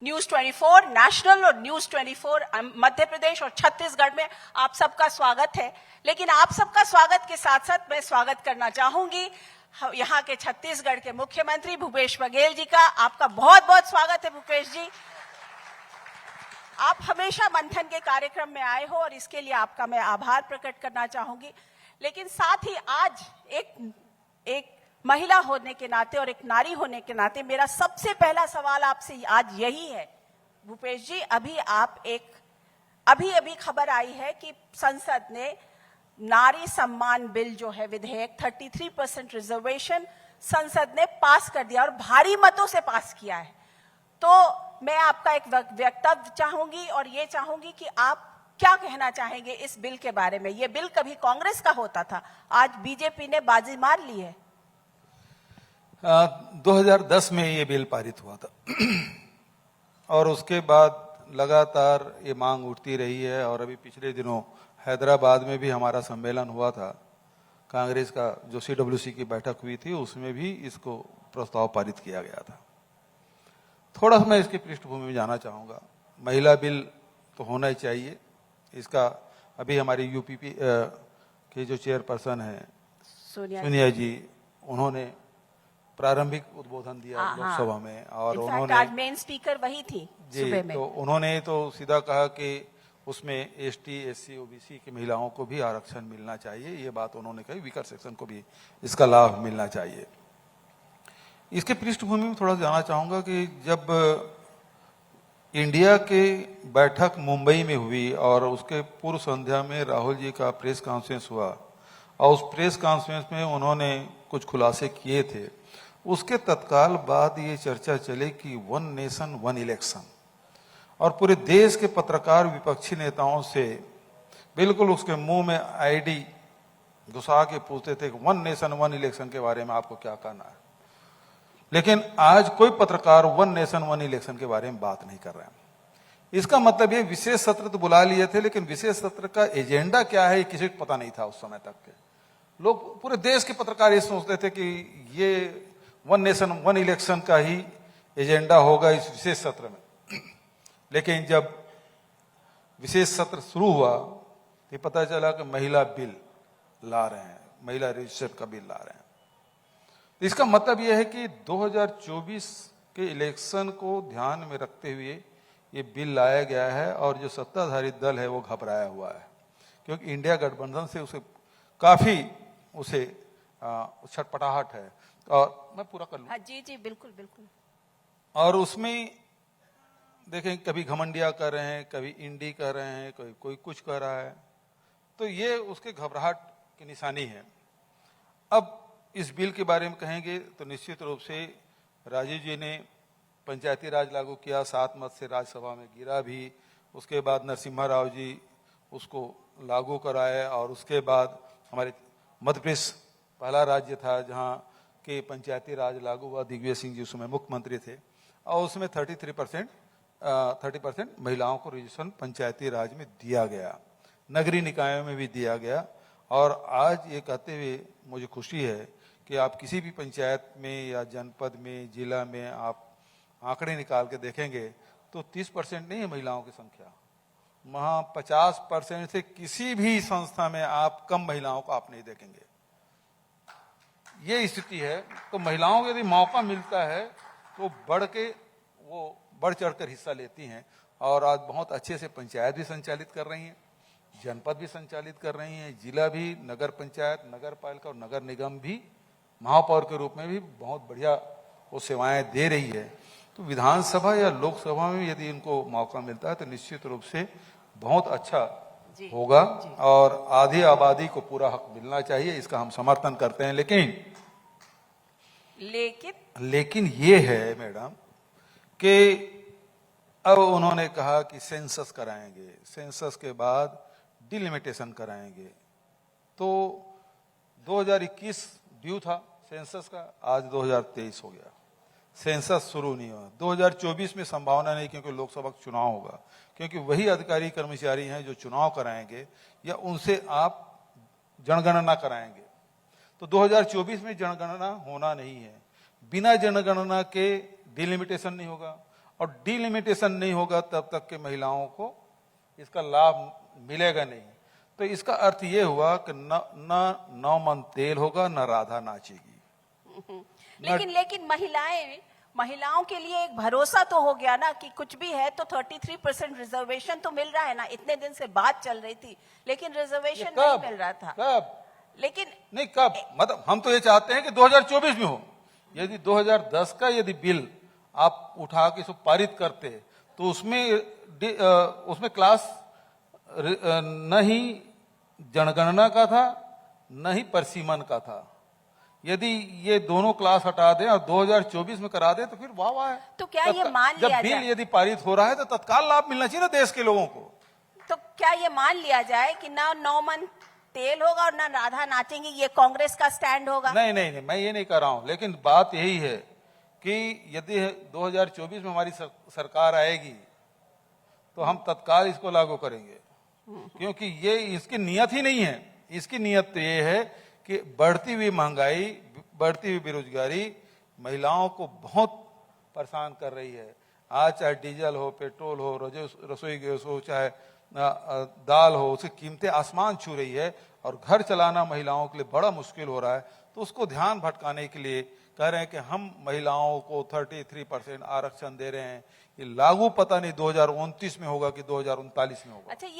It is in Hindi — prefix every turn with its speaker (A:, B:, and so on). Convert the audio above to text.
A: न्यूज 24 नेशनल और न्यूज 24 मध्य प्रदेश और छत्तीसगढ़ में आप सबका स्वागत है। लेकिन आप सबका स्वागत के साथ साथ मैं स्वागत करना चाहूंगी यहाँ के छत्तीसगढ़ के मुख्यमंत्री भूपेश बघेल जी का। आपका बहुत बहुत स्वागत है भूपेश जी। आप हमेशा मंथन के कार्यक्रम में आए हो और इसके लिए आपका मैं आभार प्रकट करना चाहूंगी। लेकिन साथ ही आज एक महिला होने के नाते और एक नारी होने के नाते मेरा सबसे पहला सवाल आपसे आज यही है भूपेश जी, अभी खबर आई है कि संसद ने नारी सम्मान बिल जो है विधेयक 33% रिजर्वेशन संसद ने पास कर दिया और भारी मतों से पास किया है। तो मैं आपका एक वक्तव्य चाहूंगी और ये चाहूंगी कि आप क्या कहना चाहेंगे इस बिल के बारे में। ये बिल कभी कांग्रेस का होता था, आज बीजेपी ने बाजी मार ली है।
B: 2010 में ये बिल पारित हुआ था और उसके बाद लगातार ये मांग उठती रही है और अभी पिछले दिनों हैदराबाद में भी हमारा सम्मेलन हुआ था। कांग्रेस का जो CWC की बैठक हुई थी उसमें भी इसको प्रस्ताव पारित किया गया था। थोड़ा सा मैं इसकी पृष्ठभूमि में जाना चाहूँगा। महिला बिल तो होना ही चाहिए। इसका अभी हमारी UPP के जो चेयरपर्सन हैं सोनिया जी, उन्होंने प्रारंभिक उद्बोधन दिया लोकसभा में और उन्होंने
A: आज मेन स्पीकर वही थी सुबह में।
B: तो उन्होंने तो सीधा कहा कि उसमें ST SC OBC की महिलाओं को भी आरक्षण मिलना चाहिए। ये बात उन्होंने कही, वीकर सेक्शन को भी इसका लाभ मिलना चाहिए। इसके पृष्ठभूमि में थोड़ा जाना चाहूंगा कि जब इंडिया के बैठक मुंबई में हुई और उसके पूर्व संध्या में राहुल जी का प्रेस कॉन्फ्रेंस हुआ और उस प्रेस कॉन्फ्रेंस में उन्होंने कुछ खुलासे किए थे, उसके तत्काल बाद ये चर्चा चली कि वन नेशन वन इलेक्शन, और पूरे देश के पत्रकार विपक्षी नेताओं से बिल्कुल उसके मुंह में ID घुसा के पूछते थे कि वन नेशन वन इलेक्शन के बारे में आपको क्या कहना है। लेकिन आज कोई पत्रकार वन नेशन वन इलेक्शन के बारे में बात नहीं कर रहे हैं। इसका मतलब ये विशेष सत्र तो बुला लिए थे, लेकिन विशेष सत्र का एजेंडा क्या है किसी को पता नहीं था उस समय तक के। लोग पूरे देश के पत्रकार ये सोचते थे कि ये वन नेशन वन इलेक्शन का ही एजेंडा होगा इस विशेष सत्र में। लेकिन जब विशेष सत्र शुरू हुआ तो पता चला कि महिला बिल ला रहे हैं, महिला रजिस्टर का बिल ला रहे हैं। तो इसका मतलब यह है कि 2024 के इलेक्शन को ध्यान में रखते हुए ये बिल लाया गया है और जो सत्ताधारी दल है वो घबराया हुआ है, क्योंकि इंडिया गठबंधन से उसे काफी छटपटाहट है। और मैं पूरा कर लूं?
A: हाँ, जी बिल्कुल बिल्कुल।
B: और उसमें देखें, कभी घमंडिया कर रहे हैं, कभी इंडी कर रहे हैं, कोई कुछ कर रहा है, तो ये उसके घबराहट की निशानी है। अब इस बिल के बारे में कहेंगे तो निश्चित रूप से राजीव जी ने पंचायती राज लागू किया, 7 मत से राज्यसभा में गिरा भी। उसके बाद नरसिम्हा राव जी उसको लागू कराए और उसके बाद हमारे मध्य प्रदेश पहला राज्य था जहां के पंचायती राज लागू हुआ। दिग्विजय सिंह जी उसमें मुख्यमंत्री थे और उसमें 30% महिलाओं को रिजर्वेशन पंचायती राज में दिया गया, नगरीय निकायों में भी दिया गया। और आज ये कहते हुए मुझे खुशी है कि आप किसी भी पंचायत में या जनपद में, जिला में आप आंकड़े निकाल के देखेंगे तो 30% नहीं है महिलाओं की संख्या, वहां 50% से किसी भी संस्था में आप कम महिलाओं को आप नहीं देखेंगे। ये स्थिति है। तो महिलाओं को यदि मौका मिलता है तो बढ़ चढ़कर हिस्सा लेती हैं और आज बहुत अच्छे से पंचायत भी संचालित कर रही हैं, जनपद भी संचालित कर रही हैं, जिला भी, नगर पंचायत, नगर पालिका और नगर निगम भी महापौर के रूप में भी बहुत बढ़िया वो सेवाएं दे रही है। तो विधानसभा या लोकसभा में यदि इनको मौका मिलता है तो निश्चित रूप से बहुत अच्छा होगा और आधी आबादी को पूरा हक मिलना चाहिए, इसका हम समर्थन करते हैं। लेकिन ये है मैडम कि अब उन्होंने कहा कि सेंसस कराएंगे, सेंसस के बाद डिलिमिटेशन कराएंगे। तो 2021 ड्यू था सेंसस का, आज 2023 हो गया, सेंसस शुरू नहीं हुआ। 2024 में संभावना नहीं, क्योंकि लोकसभा का चुनाव होगा, क्योंकि वही अधिकारी कर्मचारी हैं जो चुनाव कराएंगे या उनसे आप जनगणना कराएंगे। तो 2024 में जनगणना होना नहीं है, बिना जनगणना के डिलिमिटेशन नहीं होगा और डिलिमिटेशन नहीं होगा तब तक के महिलाओं को इसका लाभ मिलेगा नहीं। तो इसका अर्थ ये हुआ कि न 9 मन तेल होगा, न राधा नाचेगी।
A: लेकिन महिलाओं के लिए एक भरोसा तो हो गया ना कि कुछ भी है तो 33% रिजर्वेशन तो मिल रहा है ना। इतने दिन से बात चल रही थी लेकिन रिजर्वेशन नहीं मिल रहा था।
B: कब?
A: लेकिन
B: नहीं कब, मतलब हम तो ये चाहते हैं कि 2024 में हो। यदि 2010 का यदि बिल आप उठा के इसको पारित करते तो उसमें क्लास न ही जनगणना का था न ही परिसीमन का था। यदि ये दोनों क्लास हटा दें और 2024 में करा दें तो फिर वाह वाह है।
A: तो क्या ये मान लिया
B: जब बिल यदि पारित हो रहा है तो तत्काल लाभ मिलना चाहिए ना देश के लोगों को।
A: तो क्या ये मान लिया जाए कि ना 9 मन तेल होगा और ना राधा नाचेंगी, ये कांग्रेस का स्टैंड होगा?
B: नहीं, मैं ये नहीं कर रहा हूं, लेकिन बात यही है कि यदि 2024 में हमारी सरकार आएगी तो हम तत्काल इसको लागू करेंगे, क्योंकि ये इसकी नियत ही नहीं है। इसकी नियत तो ये है कि बढ़ती हुई महंगाई, बढ़ती हुई बेरोजगारी महिलाओं को बहुत परेशान कर रही है। आज चाहे डीजल हो, पेट्रोल हो, रसोई गैस हो, चाहे दाल हो, उसकी कीमतें आसमान छू रही है और घर चलाना महिलाओं के लिए बड़ा मुश्किल हो रहा है। तो उसको ध्यान भटकाने के लिए कह रहे हैं कि हम महिलाओं को 33% आरक्षण दे रहे हैं। ये लागू पता नहीं 2029 में होगा कि 2039 में होगा।
A: अच्छा,